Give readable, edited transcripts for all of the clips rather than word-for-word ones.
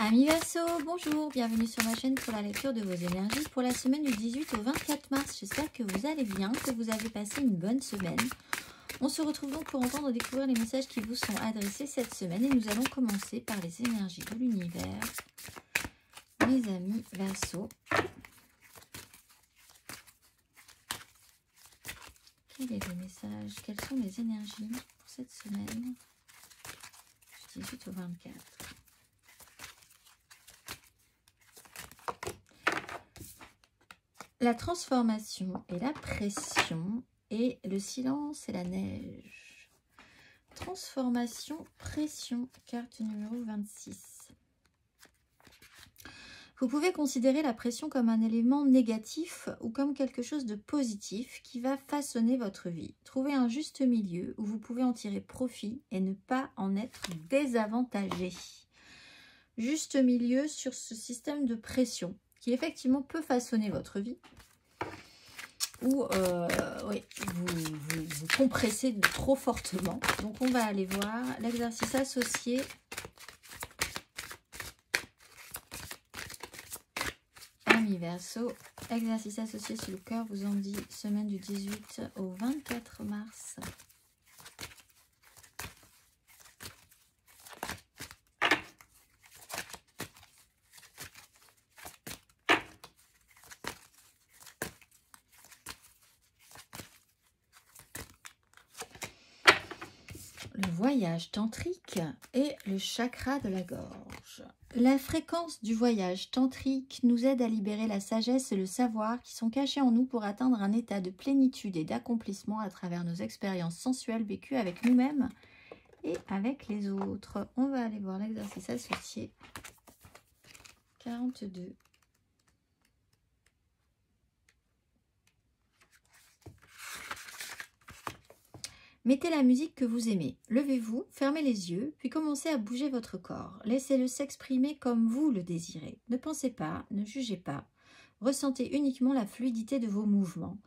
Amis Verseau, bonjour, bienvenue sur ma chaîne pour la lecture de vos énergies pour la semaine du 18 au 24 mars. J'espère que vous allez bien, que vous avez passé une bonne semaine. On se retrouve donc pour entendre et découvrir les messages qui vous sont adressés cette semaine et nous allons commencer par les énergies de l'univers. Mes amis Verseau, quels sont les messages, quelles sont les énergies pour cette semaine du 18 au 24? La transformation et la pression et le silence et la neige. Transformation, pression, carte numéro 26. Vous pouvez considérer la pression comme un élément négatif ou comme quelque chose de positif qui va façonner votre vie. Trouvez un juste milieu où vous pouvez en tirer profit et ne pas en être désavantagé. Juste milieu sur ce système de pression qui effectivement peut façonner votre vie, ou oui, vous compressez trop fortement. Donc on va aller voir l'exercice associé. Amis Verseau, exercice associé si le cœur vous en dit, semaine du 18 au 24 mars. Le voyage tantrique et le chakra de la gorge. La fréquence du voyage tantrique nous aide à libérer la sagesse et le savoir qui sont cachés en nous pour atteindre un état de plénitude et d'accomplissement à travers nos expériences sensuelles vécues avec nous-mêmes et avec les autres. On va aller voir l'exercice associé 42. Mettez la musique que vous aimez. Levez-vous, fermez les yeux, puis commencez à bouger votre corps. Laissez-le s'exprimer comme vous le désirez. Ne pensez pas, ne jugez pas. Ressentez uniquement la fluidité de vos mouvements.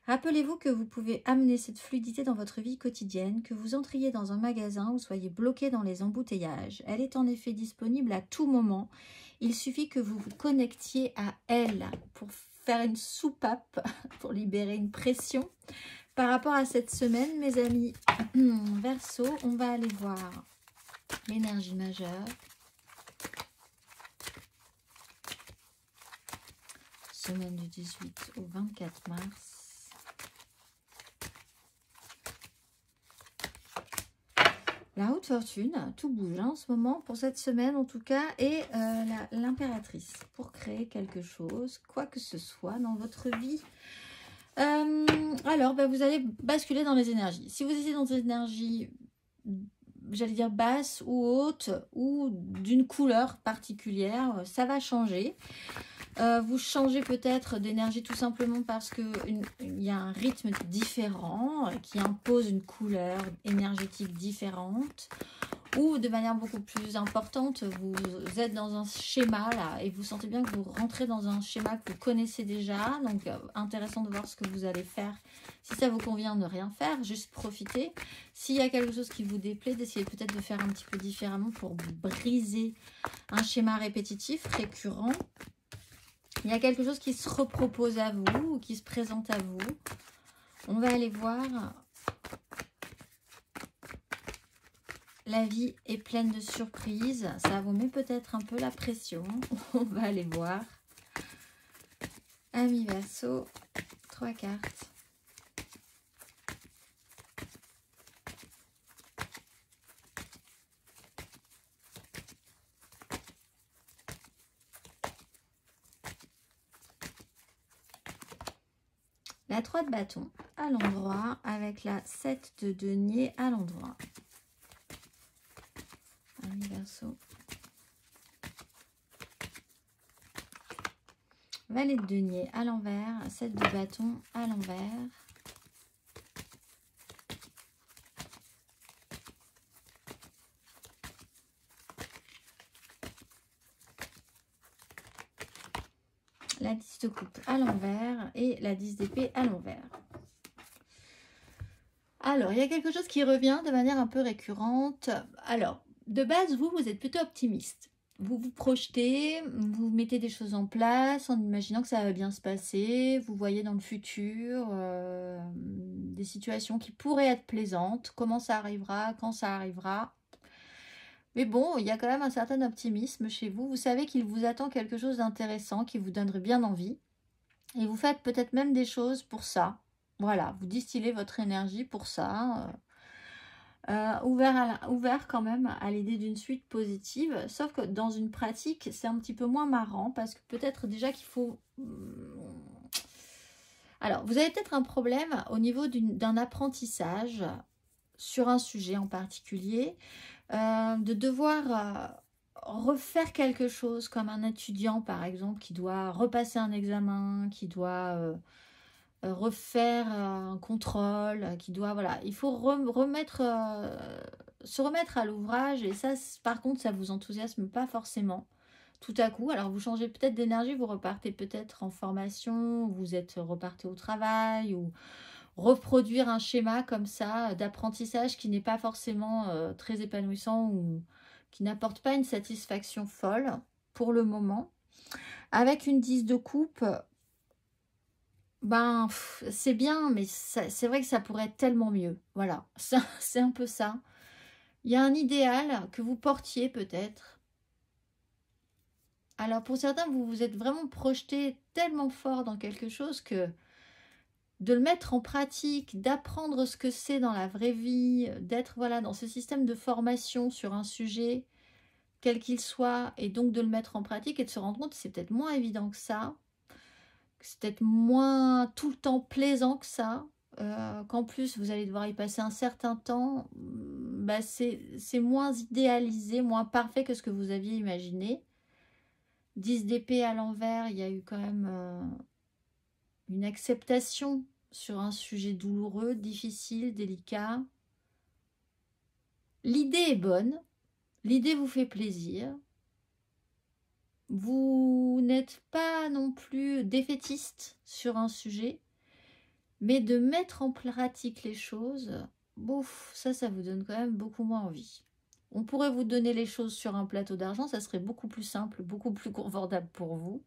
Rappelez-vous que vous pouvez amener cette fluidité dans votre vie quotidienne, que vous entriez dans un magasin ou soyez bloqué dans les embouteillages. Elle est en effet disponible à tout moment. Il suffit que vous vous connectiez à elle pour faire une soupape, pour libérer une pression. Par rapport à cette semaine, mes amis Verseau, on va aller voir l'énergie majeure. Semaine du 18 au 24 mars. La haute fortune, tout bouge en ce moment pour cette semaine en tout cas. Et l'impératrice pour créer quelque chose, quoi que ce soit dans votre vie. Alors, vous allez basculer dans les énergies. Si vous étiez dans des énergies, j'allais dire basses ou hautes, ou d'une couleur particulière, ça va changer. Vous changez peut-être d'énergie tout simplement parce qu'il y a un rythme différent qui impose une couleur énergétique différente. Ou de manière beaucoup plus importante, vous êtes dans un schéma là et vous sentez bien que vous rentrez dans un schéma que vous connaissez déjà. Donc intéressant de voir ce que vous allez faire. Si ça vous convient, ne rien faire, juste profiter. S'il y a quelque chose qui vous déplaît, d'essayer peut-être de faire un petit peu différemment pour briser un schéma répétitif, récurrent. Il y a quelque chose qui se repropose à vous ou qui se présente à vous. On va aller voir. La vie est pleine de surprises. Ça vous met peut-être un peu la pression. On va aller voir. Amis Verseau, 3 cartes. La 3 de bâton à l'endroit avec la 7 de denier à l'endroit. Amis Verseau. Valet de denier à l'envers, 7 de bâton à l'envers. La 10 de coupe à l'envers et la 10 d'épée à l'envers. Alors, il y a quelque chose qui revient de manière un peu récurrente. Alors, de base, vous êtes plutôt optimiste. vous vous projetez, vous mettez des choses en place en imaginant que ça va bien se passer, vous voyez dans le futur des situations qui pourraient être plaisantes, comment ça arrivera, quand ça arrivera. Mais bon, il y a quand même un certain optimisme chez vous. Vous savez qu'il vous attend quelque chose d'intéressant qui vous donnerait bien envie. Et vous faites peut-être même des choses pour ça. Voilà, vous distillez votre énergie pour ça. Ouvert quand même à l'idée d'une suite positive. Sauf que dans une pratique, c'est un petit peu moins marrant parce que peut-être déjà qu'il faut... Alors, vous avez peut-être un problème au niveau d'un apprentissage sur un sujet en particulier, de devoir refaire quelque chose comme un étudiant par exemple qui doit repasser un examen, qui doit refaire un contrôle, qui doit, voilà, il faut se remettre à l'ouvrage et ça par contre ça vous enthousiasme pas forcément tout à coup. Alors vous changez peut-être d'énergie, vous repartez peut-être en formation, vous êtes reparté au travail ou reproduire un schéma comme ça d'apprentissage qui n'est pas forcément très épanouissant ou qui n'apporte pas une satisfaction folle pour le moment. Avec une 10 de coupe, ben c'est bien, mais c'est vrai que ça pourrait être tellement mieux. Voilà, c'est un peu ça. Il y a un idéal que vous portiez peut-être. Alors pour certains, vous vous êtes vraiment projeté tellement fort dans quelque chose que de le mettre en pratique, d'apprendre ce que c'est dans la vraie vie, d'être voilà dans ce système de formation sur un sujet, quel qu'il soit, et donc de le mettre en pratique et de se rendre compte que c'est peut-être moins évident que ça, que c'est peut-être moins tout le temps plaisant que ça, qu'en plus vous allez devoir y passer un certain temps, bah c'est moins idéalisé, moins parfait que ce que vous aviez imaginé. 10 d'épée à l'envers, il y a eu quand même une acceptation sur un sujet douloureux, difficile, délicat. L'idée est bonne, l'idée vous fait plaisir. Vous n'êtes pas non plus défaitiste sur un sujet, mais de mettre en pratique les choses, bouf, ça vous donne quand même beaucoup moins envie. On pourrait vous donner les choses sur un plateau d'argent, ça serait beaucoup plus simple, beaucoup plus confortable pour vous,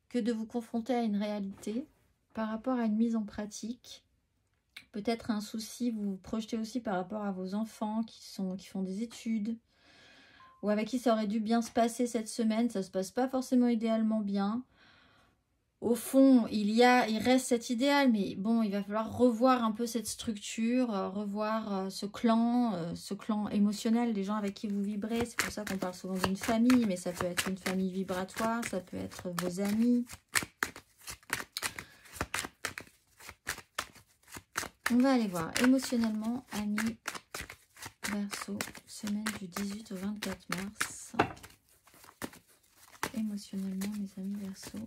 que de vous confronter à une réalité par rapport à une mise en pratique. Peut-être un souci, vous vous projetez aussi par rapport à vos enfants qui font des études, ou avec qui ça aurait dû bien se passer cette semaine, ça se passe pas forcément idéalement bien. Au fond, il reste cet idéal, mais bon, il va falloir revoir un peu cette structure, revoir ce clan émotionnel des gens avec qui vous vibrez. C'est pour ça qu'on parle souvent d'une famille, mais ça peut être une famille vibratoire, ça peut être vos amis. On va aller voir émotionnellement, amis Verseau, semaine du 18 au 24 mars. Émotionnellement, mes amis Verseau.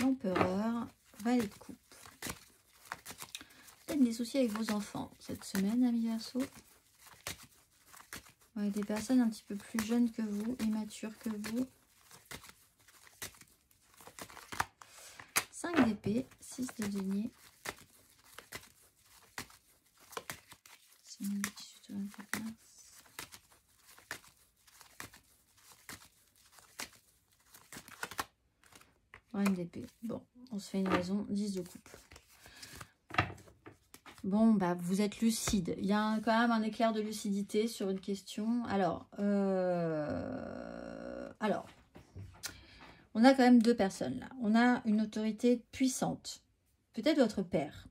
L'empereur, valet de coupe. Peut-être des soucis avec vos enfants cette semaine, amis Verseau. Ouais, des personnes un petit peu plus jeunes que vous, immatures que vous. 5 d'épée, 6 de denier. Semaine du 18 au 24 mars. Reine d'épée. Bon, on se fait une raison. 10 de coupe. Bon, bah, vous êtes lucide. Il y a quand même un éclair de lucidité sur une question. Alors, on a quand même deux personnes là. On a une autorité puissante. Peut-être votre père.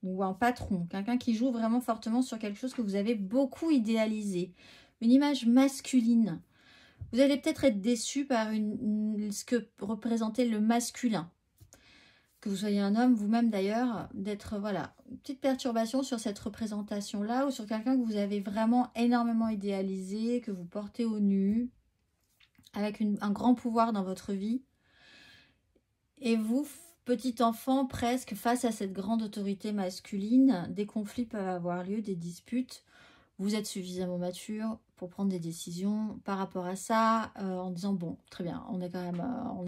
Ou un patron. Quelqu'un qui joue vraiment fortement sur quelque chose que vous avez beaucoup idéalisé. Une image masculine. Vous allez peut-être être déçu par ce que représentait le masculin. Que vous soyez un homme, vous-même d'ailleurs, d'être, voilà, une petite perturbation sur cette représentation-là ou sur quelqu'un que vous avez vraiment énormément idéalisé, que vous portez au nu, avec un grand pouvoir dans votre vie. Et vous, petit enfant, presque face à cette grande autorité masculine, des conflits peuvent avoir lieu, des disputes. Vous êtes suffisamment mature pour prendre des décisions par rapport à ça, en disant bon, très bien, on est quand même, on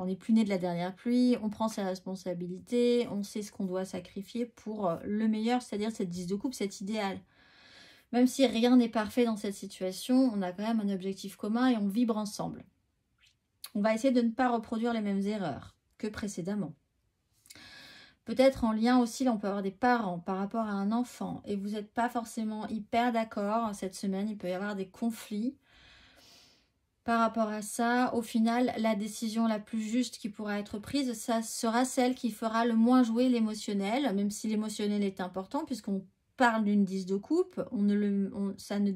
n'est plus né de la dernière pluie, on prend ses responsabilités, on sait ce qu'on doit sacrifier pour le meilleur, c'est-à-dire cette 10 de coupe, cet idéal. Même si rien n'est parfait dans cette situation, on a quand même un objectif commun et on vibre ensemble. On va essayer de ne pas reproduire les mêmes erreurs que précédemment. Peut-être en lien aussi, là on peut avoir des parents par rapport à un enfant et vous n'êtes pas forcément hyper d'accord cette semaine, il peut y avoir des conflits par rapport à ça. Au final, la décision la plus juste qui pourra être prise, ça sera celle qui fera le moins jouer l'émotionnel, même si l'émotionnel est important puisqu'on parle d'une 10 de coupe, ça ne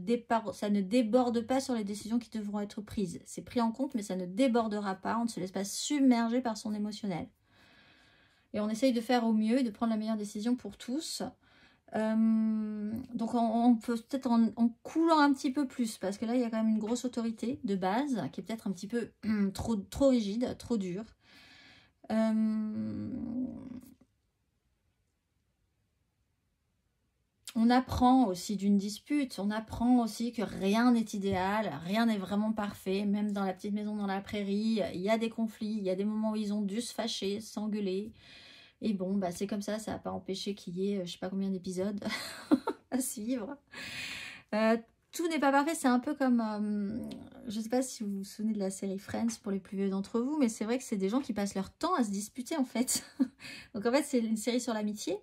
déborde pas sur les décisions qui devront être prises. C'est pris en compte mais ça ne débordera pas, on ne se laisse pas submerger par son émotionnel. Et on essaye de faire au mieux et de prendre la meilleure décision pour tous. Donc on peut peut-être en coulant un petit peu plus, parce que là il y a quand même une grosse autorité de base, qui est peut-être un petit peu trop rigide, trop dure. On apprend aussi d'une dispute, on apprend aussi que rien n'est idéal, rien n'est vraiment parfait, même dans la petite maison dans la prairie, il y a des conflits, il y a des moments où ils ont dû se fâcher, s'engueuler. Et bon, bah c'est comme ça n'a pas empêché qu'il y ait je sais pas combien d'épisodes à suivre. Tout n'est pas parfait, c'est un peu comme, je sais pas si vous vous souvenez de la série Friends pour les plus vieux d'entre vous, mais c'est vrai que c'est des gens qui passent leur temps à se disputer en fait. Donc en fait c'est une série sur l'amitié.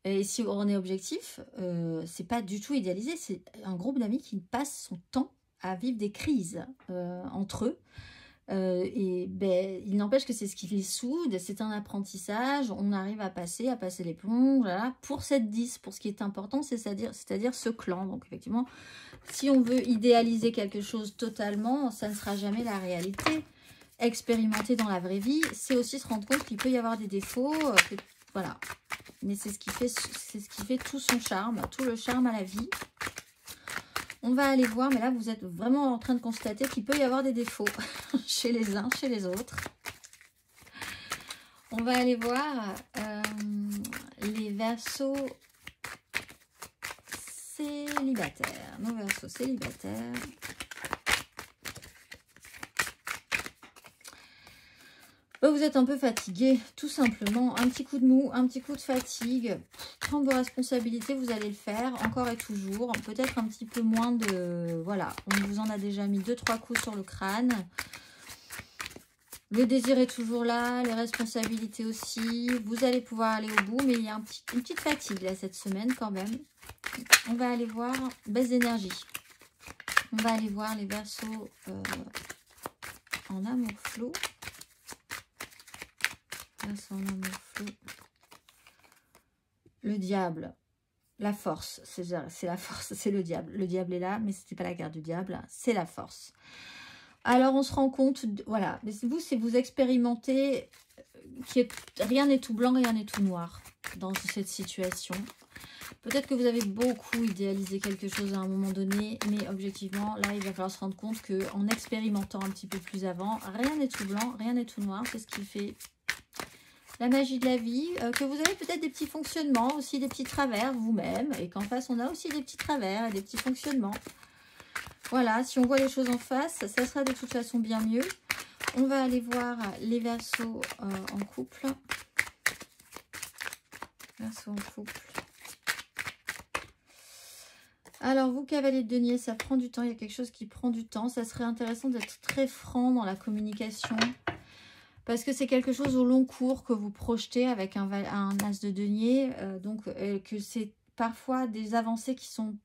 Et si on est objectif, c'est pas du tout idéalisé, c'est un groupe d'amis qui passe son temps à vivre des crises entre eux. Et ben, il n'empêche que c'est ce qui les soude, c'est un apprentissage, on arrive à passer les plombs, voilà, pour cette 10, pour ce qui est important, c'est-à-dire ce clan. Donc effectivement, si on veut idéaliser quelque chose totalement, ça ne sera jamais la réalité. Expérimenter dans la vraie vie, c'est aussi se rendre compte qu'il peut y avoir des défauts, voilà. Mais c'est ce qui fait tout son charme, tout le charme à la vie. On va aller voir, mais là, vous êtes vraiment en train de constater qu'il peut y avoir des défauts chez les uns, chez les autres. On va aller voir les Verseaux célibataires. Nos Verseaux célibataires. Vous êtes un peu fatigué, tout simplement. Un petit coup de mou, un petit coup de fatigue. Prendre vos responsabilités, vous allez le faire, encore et toujours. Peut-être un petit peu moins de... Voilà, on vous en a déjà mis 2-3 coups sur le crâne. Le désir est toujours là, les responsabilités aussi. Vous allez pouvoir aller au bout, mais il y a une petite fatigue là cette semaine quand même. On va aller voir baisse d'énergie. On va aller voir les Verseaux en amour flou. Le diable, la force, c'est la force, c'est le diable. Le diable est là, mais ce n'est pas la guerre du diable, c'est la force. Alors on se rend compte, voilà, vous, si vous expérimentez, rien n'est tout blanc, rien n'est tout noir dans cette situation. Peut-être que vous avez beaucoup idéalisé quelque chose à un moment donné, mais objectivement, là, il va falloir se rendre compte qu'en expérimentant un petit peu plus avant, rien n'est tout blanc, rien n'est tout noir, c'est ce qui fait... la magie de la vie, que vous avez peut-être des petits fonctionnements, aussi des petits travers vous-même, et qu'en face, on a aussi des petits travers et des petits fonctionnements. Voilà, si on voit les choses en face, ça sera de toute façon bien mieux. On va aller voir les Verseaux en couple. Verseaux en couple. Alors, vous, cavalier de denier, ça prend du temps, il y a quelque chose qui prend du temps. Ça serait intéressant d'être très franc dans la communication. Parce que c'est quelque chose au long cours que vous projetez avec un as de denier. Donc, que c'est parfois des avancées qui sont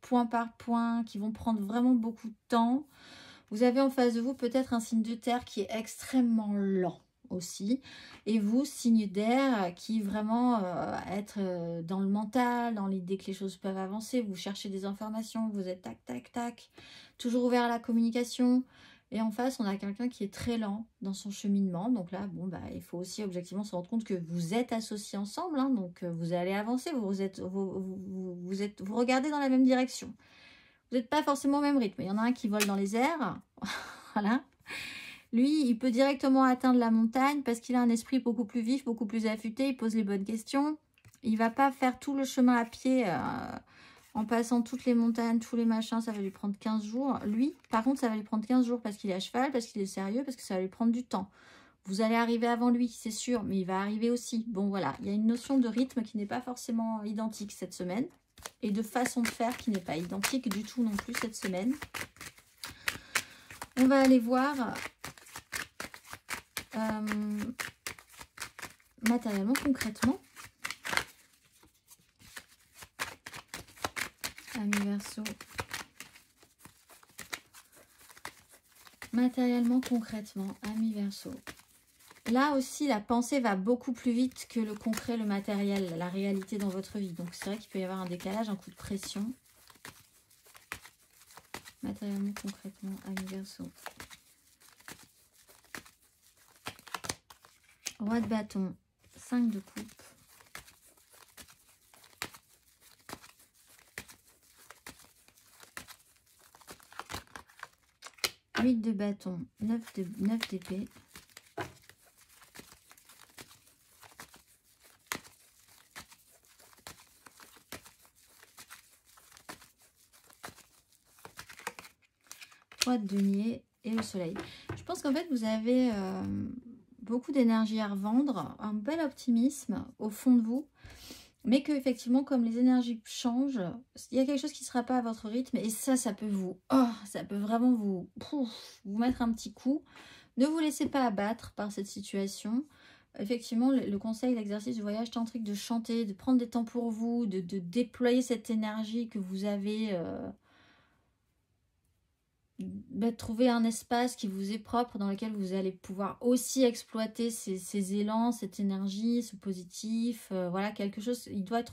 point par point, qui vont prendre vraiment beaucoup de temps. Vous avez en face de vous peut-être un signe de terre qui est extrêmement lent aussi. Et vous, signe d'air qui vraiment être dans le mental, dans l'idée que les choses peuvent avancer. Vous cherchez des informations, vous êtes tac, tac, tac. Toujours ouvert à la communication. Et en face, on a quelqu'un qui est très lent dans son cheminement. Donc là, bon, bah, il faut aussi objectivement se rendre compte que vous êtes associés ensemble. Hein, donc, vous allez avancer. Vous regardez dans la même direction. Vous n'êtes pas forcément au même rythme. Il y en a un qui vole dans les airs. Voilà. Lui, il peut directement atteindre la montagne parce qu'il a un esprit beaucoup plus vif, beaucoup plus affûté. Il pose les bonnes questions. Il ne va pas faire tout le chemin à pied en passant toutes les montagnes, tous les machins, ça va lui prendre 15 jours. Lui, par contre, ça va lui prendre 15 jours parce qu'il est à cheval, parce qu'il est sérieux, parce que ça va lui prendre du temps. Vous allez arriver avant lui, c'est sûr, mais il va arriver aussi. Bon, voilà, il y a une notion de rythme qui n'est pas forcément identique cette semaine. Et de façon de faire qui n'est pas identique du tout non plus cette semaine. On va aller voir matériellement, concrètement. Amis Verseau. Matériellement, concrètement, amis Verseau. Là aussi, la pensée va beaucoup plus vite que le concret, le matériel, la réalité dans votre vie. Donc, c'est vrai qu'il peut y avoir un décalage, un coup de pression. Matériellement, concrètement, amis Verseau. Roi de bâton, 5 de coupe. Huit de bâton, 9 d'épée. De denier et le soleil. Je pense qu'en fait vous avez beaucoup d'énergie à revendre, un bel optimisme au fond de vous, mais que effectivement comme les énergies changent, il y a quelque chose qui ne sera pas à votre rythme et ça peut vous, ça peut vraiment vous mettre un petit coup. Ne vous laissez pas abattre par cette situation. Effectivement, le conseil, l'exercice du voyage tantrique, de chanter, de prendre des temps pour vous, de déployer cette énergie que vous avez. Trouver un espace qui vous est propre, dans lequel vous allez pouvoir aussi exploiter ces élans, cette énergie, ce positif, voilà, quelque chose,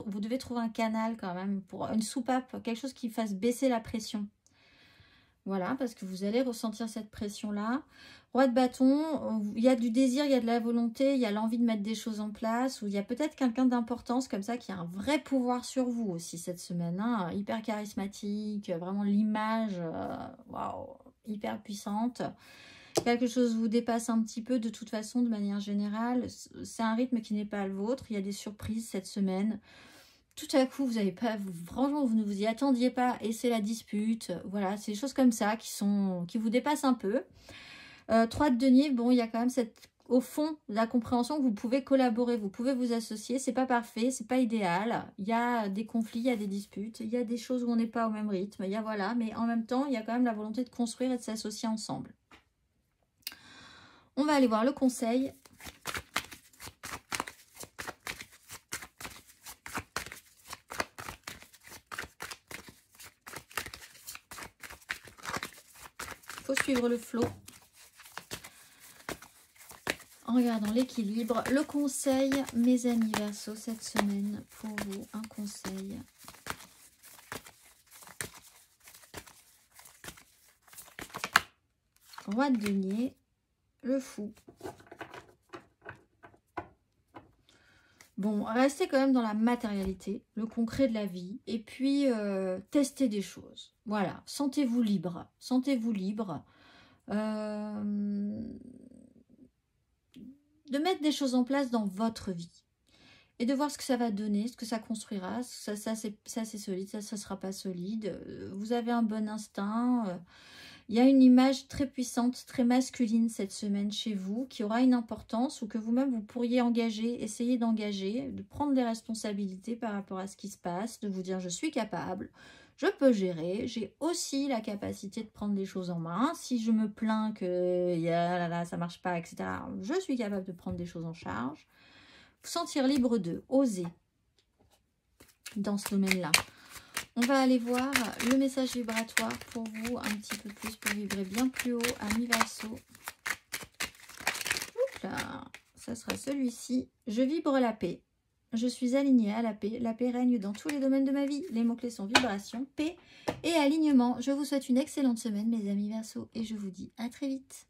vous devez trouver un canal quand même, pour une soupape, quelque chose qui fasse baisser la pression. Voilà, parce que vous allez ressentir cette pression-là. Roi de bâton, il y a du désir, il y a de la volonté, il y a l'envie de mettre des choses en place, ou il y a peut-être quelqu'un d'importance comme ça qui a un vrai pouvoir sur vous aussi cette semaine, hein, hyper charismatique, vraiment l'image, waouh, hyper puissante. Quelque chose vous dépasse un petit peu de toute façon, de manière générale. C'est un rythme qui n'est pas le vôtre, il y a des surprises cette semaine. Tout à coup, vous n'avez pas, franchement, vous ne vous y attendiez pas et c'est la dispute. Voilà, c'est des choses comme ça qui vous dépassent un peu. 3 de denier, bon, il y a quand même au fond, la compréhension que vous pouvez collaborer, vous pouvez vous associer. C'est pas parfait, c'est pas idéal. Il y a des conflits, il y a des disputes, il y a des choses où on n'est pas au même rythme. Il y a voilà, mais en même temps, il y a quand même la volonté de construire et de s'associer ensemble. On va aller voir le conseil. Il faut suivre le flot. En regardant l'équilibre, le conseil, mes amis Verseau, cette semaine, pour vous, un conseil. Roi de denier, le fou. Bon, restez quand même dans la matérialité, le concret de la vie, et puis testez des choses. Voilà, sentez-vous libre, sentez-vous libre. De mettre des choses en place dans votre vie et de voir ce que ça va donner, ce que ça construira. Ça c'est solide, ça sera pas solide. Vous avez un bon instinct. Il y a une image très puissante, très masculine cette semaine chez vous qui aura une importance ou que vous-même vous pourriez engager, essayer d'engager, de prendre des responsabilités par rapport à ce qui se passe, de vous dire je suis capable, je peux gérer, j'ai aussi la capacité de prendre des choses en main. Si je me plains que ça marche pas, etc., je suis capable de prendre des choses en charge. Vous sentir libre de oser dans ce domaine-là. On va aller voir le message vibratoire pour vous, un petit peu plus, pour vibrer bien plus haut, amis Verseau. Là, ça sera celui-ci. Je vibre la paix. Je suis alignée à la paix. La paix règne dans tous les domaines de ma vie. Les mots-clés sont vibration, paix et alignement. Je vous souhaite une excellente semaine, mes amis Verseau, et je vous dis à très vite.